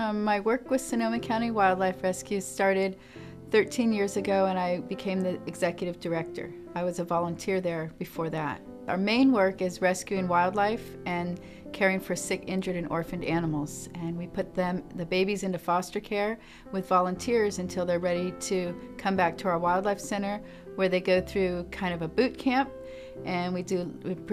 My work with Sonoma County Wildlife Rescue started 13 years ago, and I became the executive director. I was a volunteer there before that. Our main work is rescuing wildlife and caring for sick, injured, and orphaned animals. And we put the babies into foster care with volunteers until they're ready to come back to our wildlife center, where they go through kind of a boot camp. And we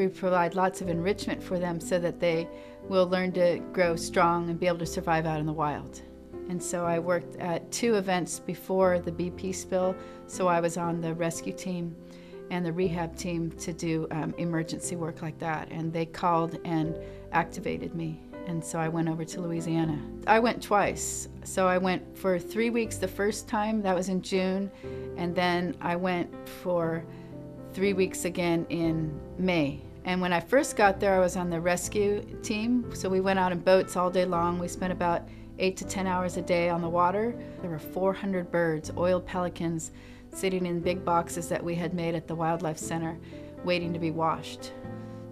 provide lots of enrichment for them so that they will learn to grow strong and be able to survive out in the wild. And so I worked at 2 events before the BP spill, so I was on the rescue team and the rehab team to do emergency work like that. And they called and activated me, and so I went over to Louisiana. I went twice. So I went for 3 weeks the first time, that was in June, and then I went for 3 weeks again in May. And when I first got there, I was on the rescue team, so we went out in boats all day long. We spent about 8 to 10 hours a day on the water. There were 400 birds, oiled pelicans, sitting in big boxes that we had made at the Wildlife Center, waiting to be washed.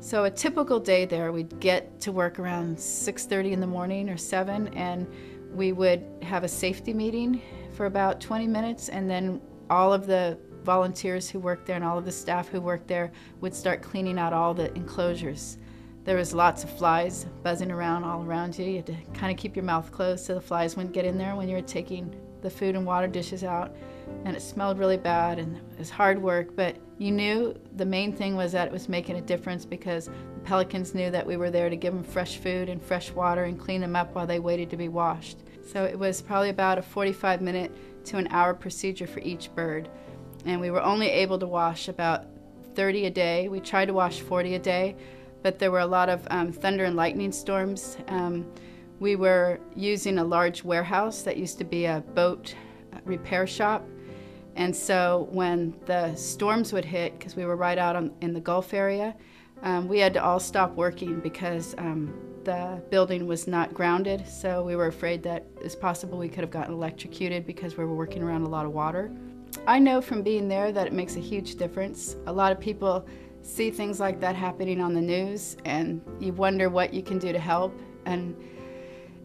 So a typical day there, we'd get to work around 6:30 in the morning or 7, and we would have a safety meeting for about 20 minutes, and then all of the volunteers who worked there and all of the staff who worked there would start cleaning out all the enclosures. There was lots of flies buzzing around all around you. You had to kind of keep your mouth closed so the flies wouldn't get in there when you were taking the food and water dishes out. And it smelled really bad, and it was hard work, but you knew the main thing was that it was making a difference, because the pelicans knew that we were there to give them fresh food and fresh water and clean them up while they waited to be washed. So it was probably about a 45-minute to an hour procedure for each bird. And we were only able to wash about 30 a day. We tried to wash 40 a day, but there were a lot of thunder and lightning storms. We were using a large warehouse that used to be a boat repair shop. And so when the storms would hit, because we were right out in the Gulf area, we had to all stop working because the building was not grounded. So we were afraid that it's possible we could have gotten electrocuted because we were working around a lot of water. I know from being there that it makes a huge difference. A lot of people see things like that happening on the news, and you wonder what you can do to help. And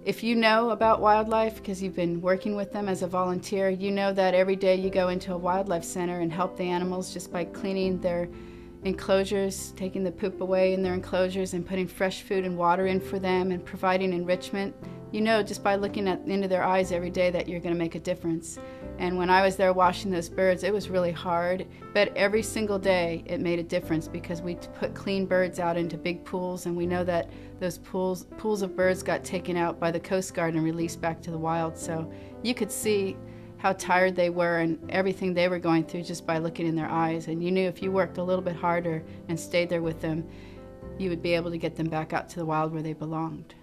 if you know about wildlife, because you've been working with them as a volunteer, you know that every day you go into a wildlife center and help the animals just by cleaning their enclosures, taking the poop away in their enclosures and putting fresh food and water in for them and providing enrichment. You know just by looking into their eyes every day that you're going to make a difference. And when I was there washing those birds, it was really hard, but every single day it made a difference, because we put clean birds out into big pools, and we know that those pools of birds got taken out by the Coast Guard and released back to the wild. So you could see how tired they were and everything they were going through just by looking in their eyes. And you knew if you worked a little bit harder and stayed there with them, you would be able to get them back out to the wild where they belonged.